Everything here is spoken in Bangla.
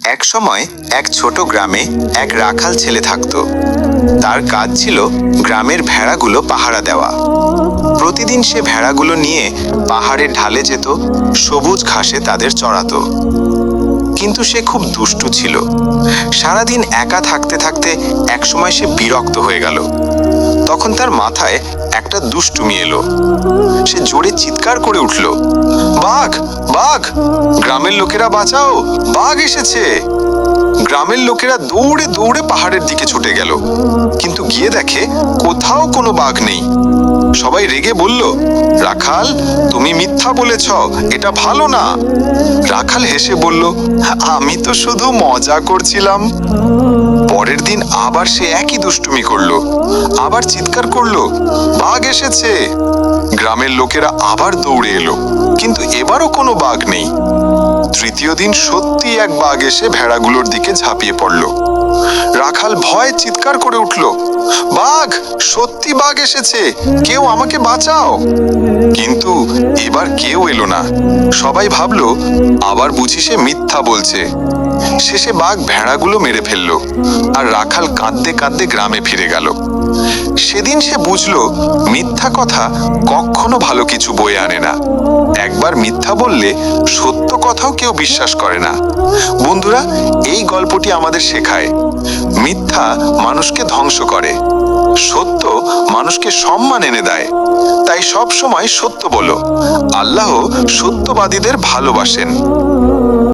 এক সময় এক ছোট গ্রামে এক রাখাল ছেলে থাকত। তার কাজ ছিল গ্রামের ভেড়াগুলো পাহারা দেওয়া। প্রতিদিন সে ভেড়াগুলো নিয়ে পাহাড়ের ঢালে যেত, সবুজ ঘাসে তাদের চড়াতো। কিন্তু সে খুব দুষ্টু ছিল। সারাদিন একা থাকতে থাকতে একসময় সে বিরক্ত হয়ে গেল। তখন তার মাথায় একটা দুষ্টুমি এলো। সে জোরে চিৎকার করে উঠল, বাঘ বাঘ, গ্রামের লোকেরা বাঁচাও, বাঘ এসেছে। গ্রামের লোকেরা দৌড়ে দৌড়ে পাহাড়ের দিকে ছুটে গেল, কিন্তু গিয়ে দেখে কোথাও কোনো বাঘ নেই। সবাই রেগে বলল, রাখাল, তুমি মিথ্যা বলেছ, এটা ভালো না। রাখাল হেসে বলল, আমি তো শুধু মজা করছিলাম। পরের দিন আবার সে একই দুষ্টুমি করলো, আবার চিৎকার করলো, বাঘ এসেছে। গ্রামের লোকেরা আবার দৌড়ে এলো, কিন্তু এবারও কোনো বাঘ নেই। তৃতীয় দিন সত্যি এক বাঘ এসে ভেড়াগুলোর দিকে ঝাঁপিয়ে পড়ল। রাখাল ভয়ে চিৎকার করে উঠল, বাঘ, সত্যি বাঘ এসেছে, কেউ আমাকে বাঁচাও। কিন্তু এবার কেউ এলো না। সবাই ভাবলো আবার বুঝি সে মিথ্যা বলছে। শেষে বাঘ ভেড়াগুলো মেরে ফেললো, আর রাখাল কাঁদতে কাঁদতে গ্রামে ফিরে গেল। সেদিন সে বুঝলো মিথ্যা কথা কখনো ভালো কিছু বয়ে আনে না। একবার মিথ্যা বললে সত্য কথাও কেউ বিশ্বাস করে না। বন্ধুরা, এই গল্পটি আমাদের শেখায় মিথ্যা মানুষকে ধ্বংস করে, সত্য মানুষকে সম্মান এনে দেয়। তাই সব সময় সত্য বলো। আল্লাহ সত্যবাদীদের ভালোবাসেন।